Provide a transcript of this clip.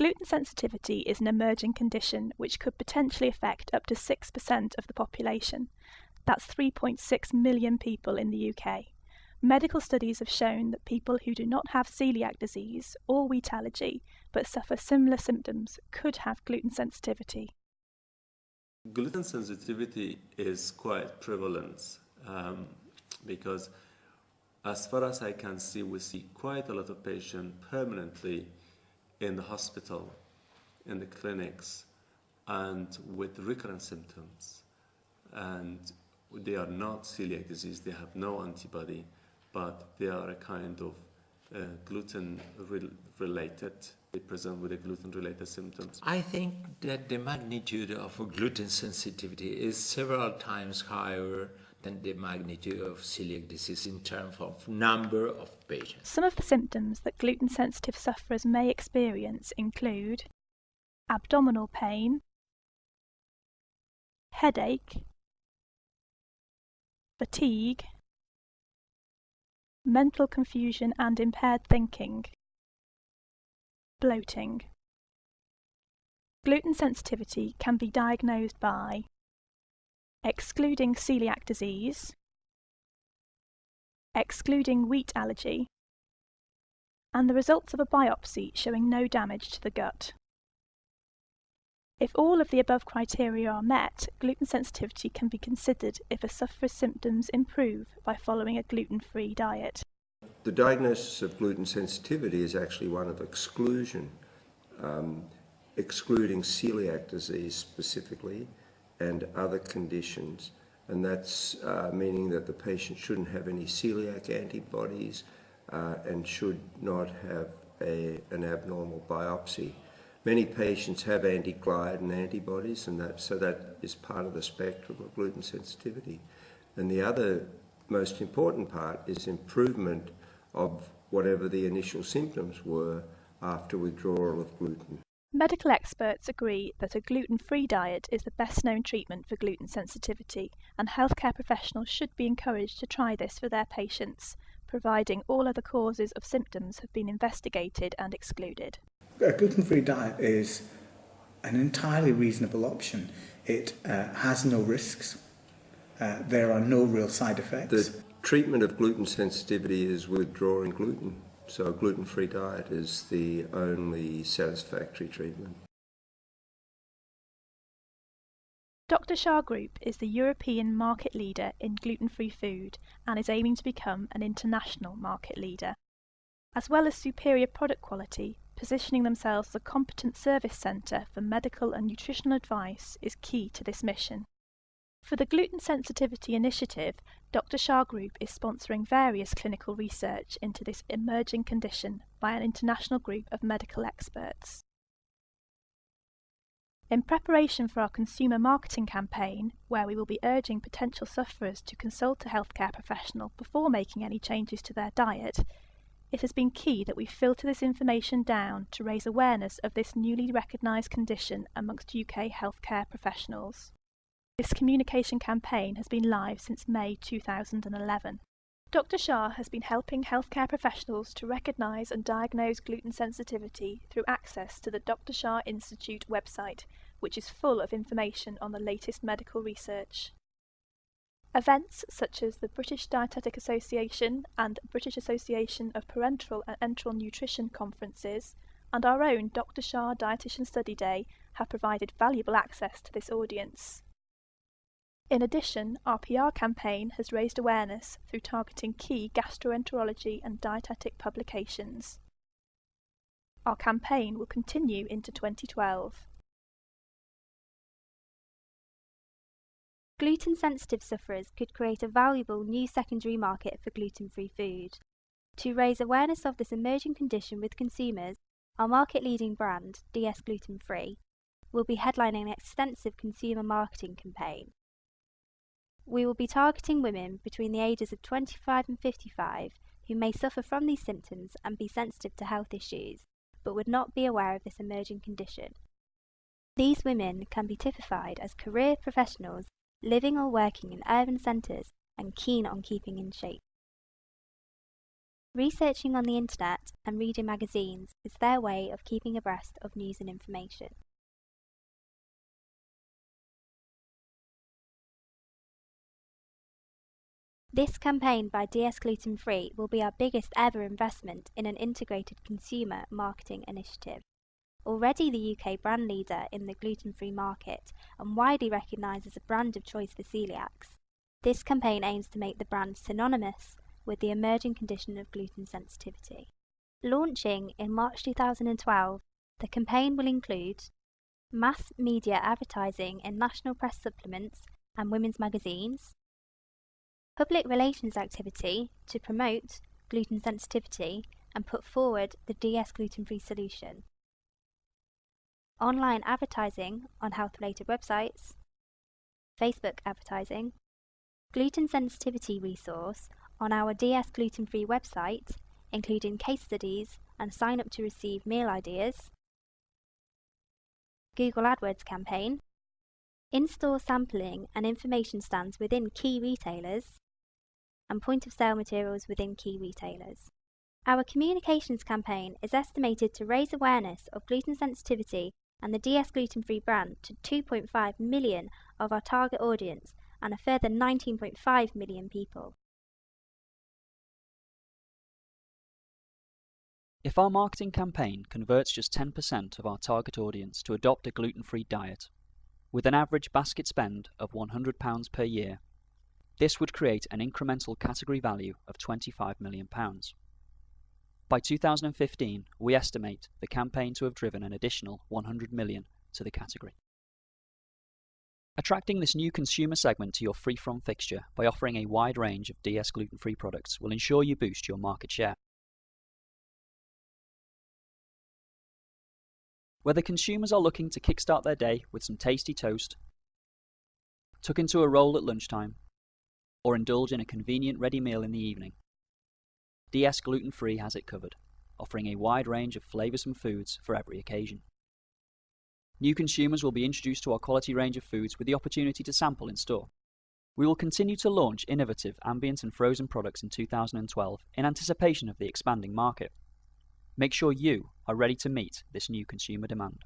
Gluten sensitivity is an emerging condition which could potentially affect up to 6% of the population. That's 3.6 million people in the UK. Medical studies have shown that people who do not have celiac disease or wheat allergy but suffer similar symptoms could have gluten sensitivity. Gluten sensitivity is quite prevalent because as far as I can see, we see quite a lot of patients permanently in the hospital, in the clinics, and with recurrent symptoms. And they are not celiac disease, they have no antibody, but they are a kind of gluten-related. They present with a gluten-related symptoms. I think that the magnitude of gluten sensitivity is several times higher than the magnitude of celiac disease in terms of number of patients. Some of the symptoms that gluten-sensitive sufferers may experience include abdominal pain, headache, fatigue, mental confusion and impaired thinking, bloating. Gluten sensitivity can be diagnosed by excluding celiac disease, excluding wheat allergy, and the results of a biopsy showing no damage to the gut. If all of the above criteria are met, gluten sensitivity can be considered if a sufferer's symptoms improve by following a gluten-free diet. The diagnosis of gluten sensitivity is actually one of exclusion, excluding celiac disease specifically and other conditions, and that's meaning that the patient shouldn't have any celiac antibodies and should not have an abnormal biopsy. Many patients have anti-gliadin antibodies, and so that is part of the spectrum of gluten sensitivity. And the other most important part is improvement of whatever the initial symptoms were after withdrawal of gluten. Medical experts agree that a gluten-free diet is the best known treatment for gluten sensitivity, and healthcare professionals should be encouraged to try this for their patients, providing all other causes of symptoms have been investigated and excluded. A gluten-free diet is an entirely reasonable option. It has no risks. There are no real side effects. The treatment of gluten sensitivity is withdrawing gluten. So a gluten-free diet is the only satisfactory treatment. Dr Schar Group is the European market leader in gluten-free food and is aiming to become an international market leader. As well as superior product quality, positioning themselves as a competent service centre for medical and nutritional advice is key to this mission. For the Gluten Sensitivity Initiative, Dr Schar Group is sponsoring various clinical research into this emerging condition by an international group of medical experts. In preparation for our consumer marketing campaign, where we will be urging potential sufferers to consult a healthcare professional before making any changes to their diet, it has been key that we filter this information down to raise awareness of this newly recognised condition amongst UK healthcare professionals. This communication campaign has been live since May 2011. Dr Schar has been helping healthcare professionals to recognise and diagnose gluten sensitivity through access to the Dr Schar Institute website, which is full of information on the latest medical research. Events such as the British Dietetic Association and British Association of Parenteral and Enteral Nutrition conferences and our own Dr Schar Dietitian Study Day have provided valuable access to this audience. In addition, our PR campaign has raised awareness through targeting key gastroenterology and dietetic publications. Our campaign will continue into 2012. Gluten-sensitive sufferers could create a valuable new secondary market for gluten-free food. To raise awareness of this emerging condition with consumers, our market-leading brand, DS Gluten Free, will be headlining an extensive consumer marketing campaign. We will be targeting women between the ages of 25 and 55 who may suffer from these symptoms and be sensitive to health issues, but would not be aware of this emerging condition. These women can be typified as career professionals living or working in urban centres and keen on keeping in shape. Researching on the internet and reading magazines is their way of keeping abreast of news and information. This campaign by DS Gluten Free will be our biggest ever investment in an integrated consumer marketing initiative. Already the UK brand leader in the gluten-free market and widely recognised as a brand of choice for celiacs, this campaign aims to make the brand synonymous with the emerging condition of gluten sensitivity. Launching in March 2012, the campaign will include mass media advertising in national press supplements and women's magazines, public relations activity to promote gluten sensitivity and put forward the DS gluten-free solution, online advertising on health-related websites, Facebook advertising, gluten sensitivity resource on our DS gluten-free website, including case studies and sign up to receive meal ideas, Google AdWords campaign, in-store sampling and information stands within key retailers, and point-of-sale materials within key retailers. Our communications campaign is estimated to raise awareness of gluten sensitivity and the DS gluten-free brand to 2.5 million of our target audience and a further 19.5 million people. If our marketing campaign converts just 10% of our target audience to adopt a gluten-free diet, with an average basket spend of £100 per year, this would create an incremental category value of £25 million. By 2015, we estimate the campaign to have driven an additional 100 million to the category. Attracting this new consumer segment to your free-from fixture by offering a wide range of DS gluten-free products will ensure you boost your market share. Whether consumers are looking to kickstart their day with some tasty toast, tuck into a roll at lunchtime, or indulge in a convenient ready meal in the evening, DS Gluten Free has it covered, offering a wide range of flavoursome foods for every occasion. New consumers will be introduced to our quality range of foods with the opportunity to sample in store. We will continue to launch innovative ambient and frozen products in 2012 in anticipation of the expanding market. Make sure you are ready to meet this new consumer demand.